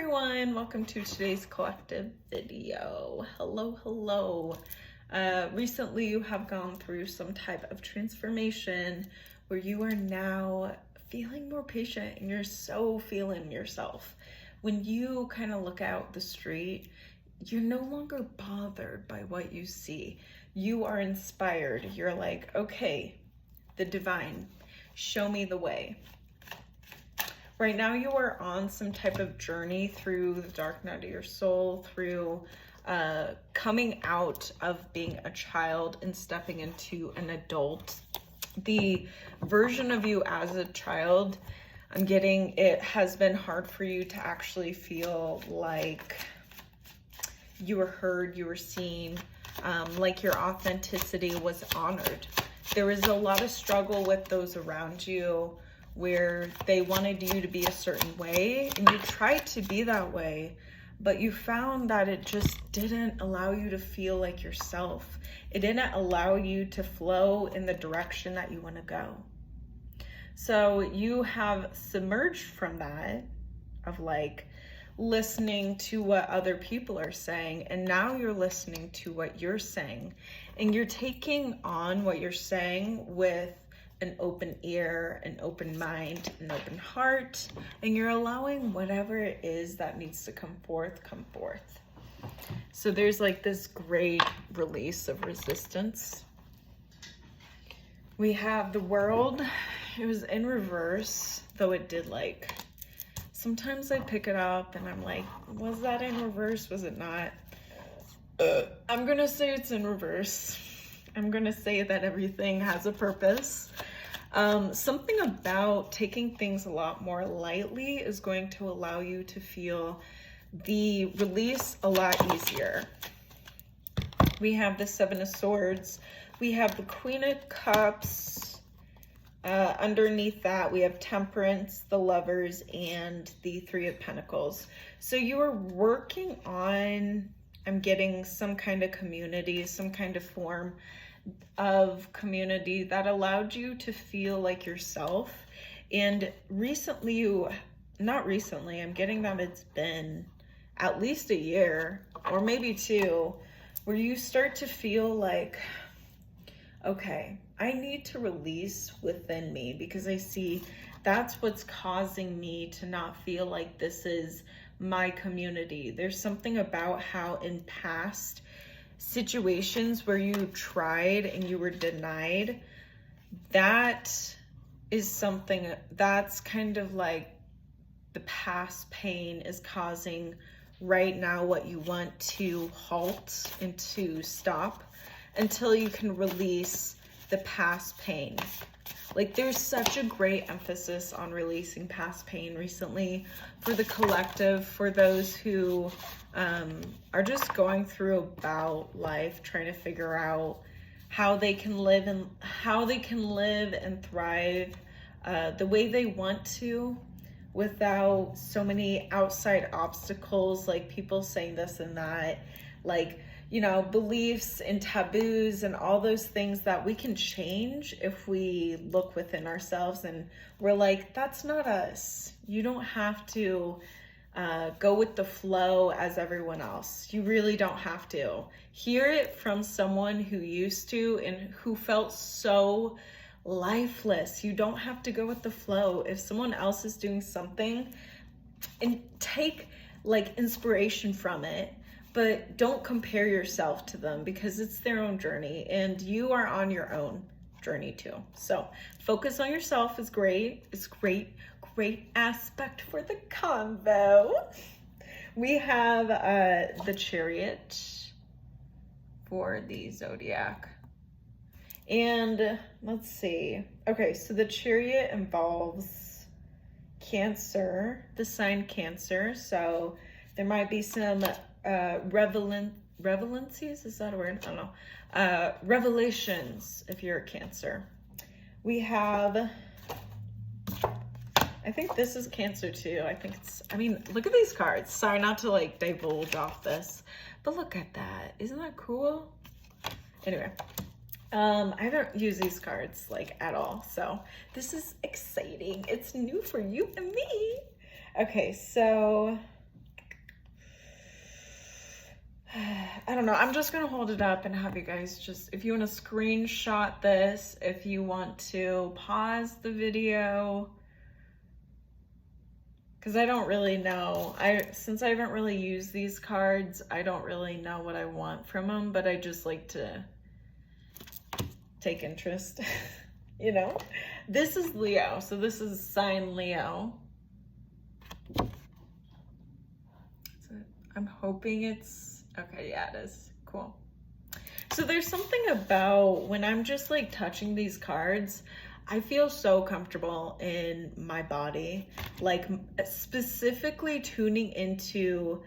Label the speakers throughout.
Speaker 1: everyone, welcome to today's collective video. Hello. Recently you have gone through some type of transformation where you are now feeling more patient and you're so feeling yourself. When you kind of look out the street, you're no longer bothered by what you see. You are inspired. You're like, okay, the divine, show me the way. Right now you are on some type of journey through the dark night of your soul, through coming out of being a child and stepping into an adult. The version of you as a child, I'm getting, it has been hard for you to actually feel like you were heard, you were seen, like your authenticity was honored. There was a lot of struggle with those around you where they wanted you to be a certain way and you tried to be that way, but you found that it just didn't allow you to feel like yourself. It didn't allow you to flow in the direction that you want to go. So you have submerged from that of like listening to what other people are saying, and now you're listening to what you're saying, and you're taking on what you're saying with an open ear, an open mind, an open heart, and you're allowing whatever it is that needs to come forth. So there's like this great release of resistance. We have the World. It was in reverse, though it did like, sometimes I pick it up and I'm like, was that in reverse? Was it not? I'm gonna say it's in reverse. I'm gonna say that everything has a purpose. Something about taking things a lot more lightly is going to allow you to feel the release a lot easier. We have the Seven of Swords. We have the Queen of Cups. Underneath that, we have Temperance, the Lovers, and the Three of Pentacles. So you are working on, I'm getting some kind of community, some kind of form of community that allowed you to feel like yourself. And recently, not recently, I'm getting that it's been at least a year or maybe two, where you start to feel like, okay, I need to release within me, because I see that's what's causing me to not feel like this is my community. There's something about how in past situations where you tried and you were denied, that is something that's kind of like the past pain is causing right now what you want to halt and to stop until you can release the past pain. Like, there's such a great emphasis on releasing past pain recently for the collective, for those who are just going through about life, trying to figure out how they can live and thrive the way they want to, without so many outside obstacles, like people saying this and that, like, you know, beliefs and taboos and all those things that we can change if we look within ourselves and we're like, that's not us. You don't have to go with the flow as everyone else. You really don't have to. Hear it from someone who used to and who felt so lifeless. You don't have to go with the flow. If someone else is doing something, and take like inspiration from it, but don't compare yourself to them, because it's their own journey and you are on your own journey too. So focus on yourself is great. It's great aspect for the convo. We have the Chariot for the Zodiac. And let's see. Okay, so the Chariot involves Cancer, the sign Cancer. So there might be some revelations, is that a word? I don't know. Revelations if you're a Cancer. We have, I think this is Cancer too. I mean, look at these cards. Sorry not to like divulge off this, but look at that. Isn't that cool? Anyway, I haven't used these cards like at all, so this is exciting. It's new for you and me. Okay, so I don't know. I'm just going to hold it up and have you guys just, if you want to screenshot this, if you want to pause the video, because I don't really know. Since I haven't really used these cards, I don't really know what I want from them, but I just like to take interest, you know? This is Leo, so this is sign Leo. So I'm hoping it's, okay, yeah, it is. Cool. So there's something about when I'm just like touching these cards, I feel so comfortable in my body, like specifically tuning into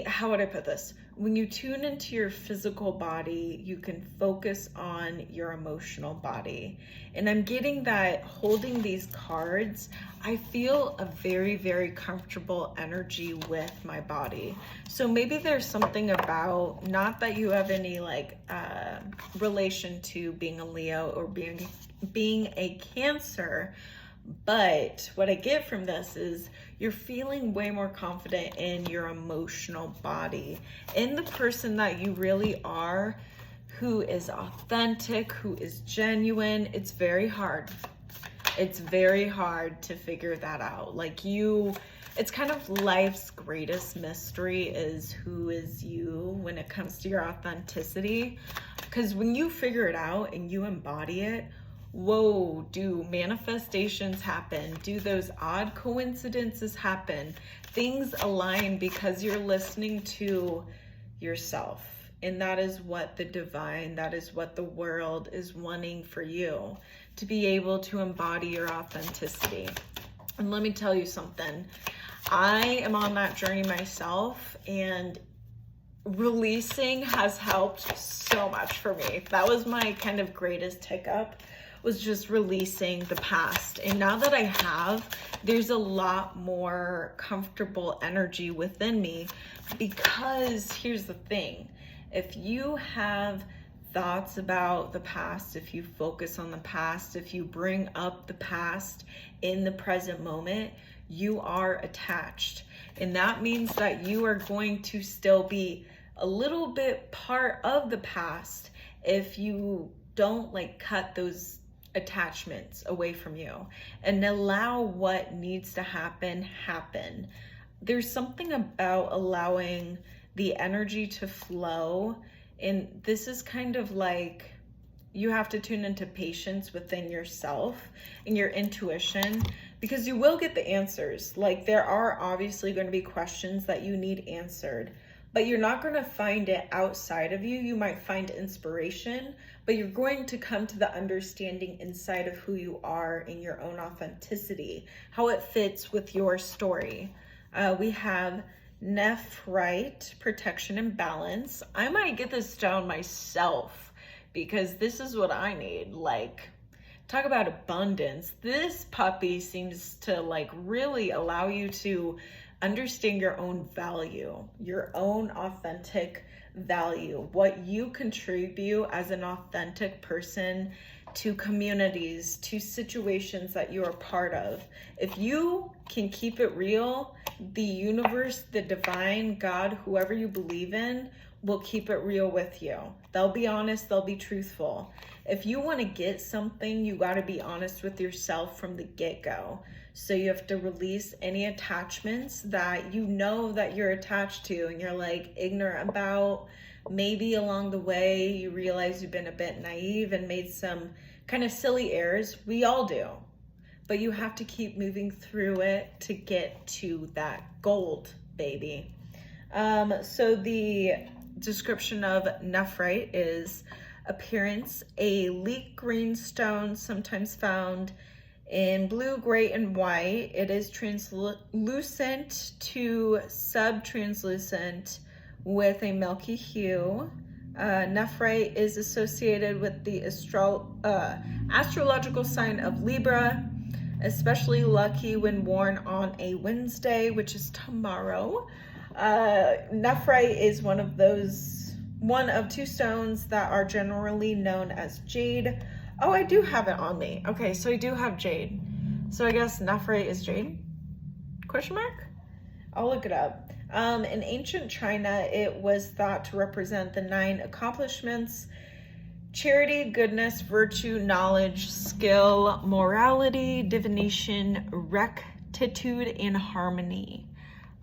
Speaker 1: how would I put this? When you tune into your physical body, you can focus on your emotional body. And I'm getting that holding these cards, I feel a very, very comfortable energy with my body. So maybe there's something about, not that you have any like relation to being a Leo or being a Cancer, but what I get from this is you're feeling way more confident in your emotional body, in the person that you really are, who is authentic, who is genuine. It's very hard. It's very hard to figure that out. Like it's kind of life's greatest mystery is who is you when it comes to your authenticity. Because when you figure it out and you embody it, whoa, do manifestations happen? Do those odd coincidences happen? Things align because you're listening to yourself. And that is what the divine, that is what the world is wanting for you, to be able to embody your authenticity. And let me tell you something. I am on that journey myself, and releasing has helped so much for me. That was my kind of greatest hiccup, was just releasing the past. And now that I have, there's a lot more comfortable energy within me, because here's the thing. If you have thoughts about the past, if you focus on the past, if you bring up the past in the present moment, you are attached. And that means that you are going to still be a little bit part of the past if you don't like cut those attachments away from you and allow what needs to happen. There's something about allowing the energy to flow, and this is kind of like you have to tune into patience within yourself and your intuition, because you will get the answers. Like, there are obviously going to be questions that you need answered, but you're not going to find it outside of you. You might find inspiration, but you're going to come to the understanding inside of who you are in your own authenticity, how it fits with your story. We have Nephrite, protection and balance. I might get this stone myself because this is what I need. Like, talk about abundance. This puppy seems to like really allow you to understand your own value, your own authentic value, what you contribute as an authentic person to communities, to situations that you are part of. If you can keep it real, the universe, the divine, God, whoever you believe in, will keep it real with you. They'll be honest, they'll be truthful. If you want to get something, you got to be honest with yourself from the get-go. So you have to release any attachments that you know that you're attached to and you're like ignorant about. Maybe along the way you realize you've been a bit naive and made some kind of silly errors. We all do. But you have to keep moving through it to get to that gold, baby. So the description of nephrite is appearance, a leek green stone, sometimes found in blue, gray, and white. It is translucent to subtranslucent with a milky hue. Nephrite is associated with the astrological sign of Libra, especially lucky when worn on a Wednesday, which is tomorrow. Nephrite is one of two stones that are generally known as jade. Oh, I do have it on me. Okay, so I do have jade. So I guess nephrite is jade? Question mark? I'll look it up. In ancient China, it was thought to represent the 9 accomplishments: charity, goodness, virtue, knowledge, skill, morality, divination, rectitude, and harmony.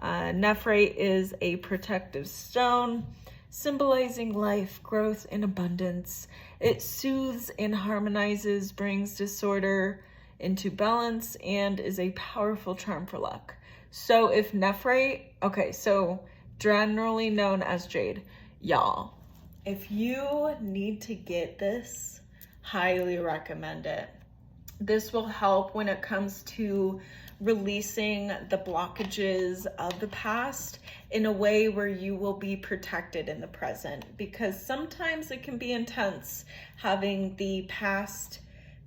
Speaker 1: Nephrite is a protective stone, symbolizing life, growth, and abundance. It soothes and harmonizes, brings disorder into balance, and is a powerful charm for luck. So if nephrite, okay, so generally known as jade, y'all, if you need to get this, highly recommend it. This will help when it comes to releasing the blockages of the past in a way where you will be protected in the present, because sometimes it can be intense having the past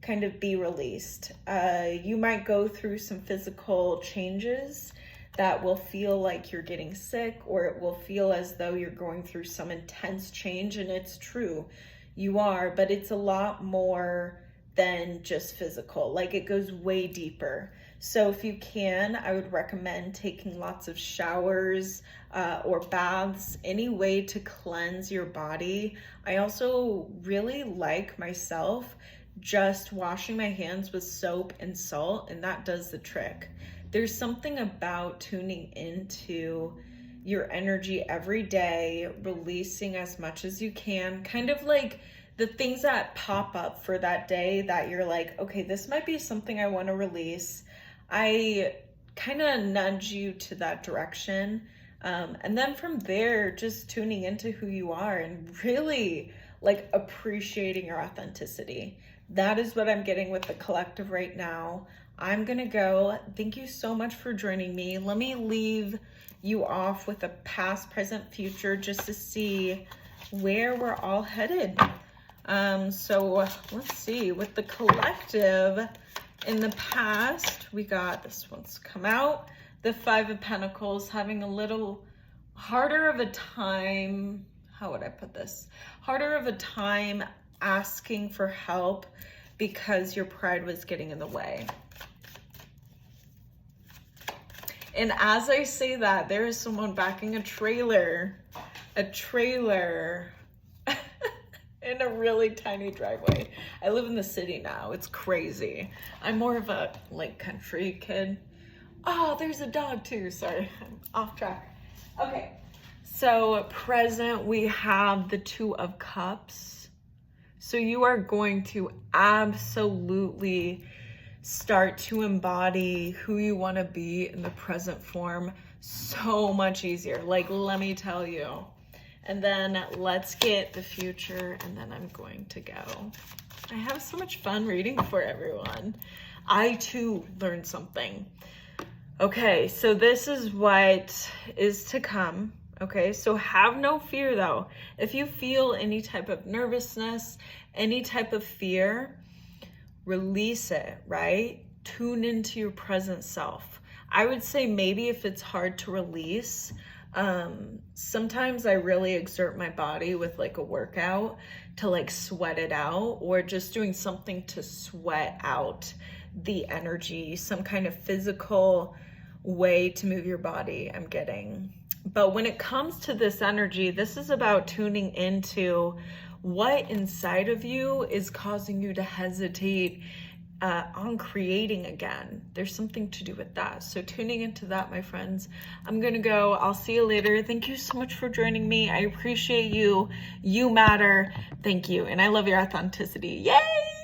Speaker 1: kind of be released. You might go through some physical changes that will feel like you're getting sick, or it will feel as though you're going through some intense change, and it's true, you are, but it's a lot more than just physical. Like, it goes way deeper. So if you can, I would recommend taking lots of showers or baths, any way to cleanse your body. I also really like, myself, just washing my hands with soap and salt, and that does the trick. There's something about tuning into your energy every day, releasing as much as you can, kind of like the things that pop up for that day that you're like, okay, this might be something I want to release. I kind of nudge you to that direction. And then from there, just tuning into who you are and really like appreciating your authenticity. That is what I'm getting with the collective right now. I'm gonna go. Thank you so much for joining me. Let me leave you off with a past, present, future, just to see where we're all headed. So let's see, with the collective in the past, we got, this one's come out, the 5 of Pentacles, having a little harder of a time, how would I put this? Harder of a time asking for help because your pride was getting in the way. And as I say that, there is someone backing a trailer in a really tiny driveway. I live in the city now. It's crazy. I'm more of a like country kid. Oh, there's a dog too. Sorry, I'm off track. Okay, so present, we have the 2 of Cups. So you are going to absolutely start to embody who you want to be in the present form so much easier. Like, let me tell you. And then let's get the future, and then I'm going to go. I have so much fun reading for everyone. I too learned something. Okay, so this is what is to come. Okay, so have no fear though. If you feel any type of nervousness, any type of fear, release it, right? Tune into your present self. I would say maybe if it's hard to release, sometimes I really exert my body with like a workout to like sweat it out, or just doing something to sweat out the energy, some kind of physical way to move your body, I'm getting. But when it comes to this energy, this is about tuning into what inside of you is causing you to hesitate on creating again. There's something to do with that. So tuning into that, my friends. I'm gonna go. I'll see you later. Thank you so much for joining me. I appreciate you. You matter. Thank you. And I love your authenticity. Yay!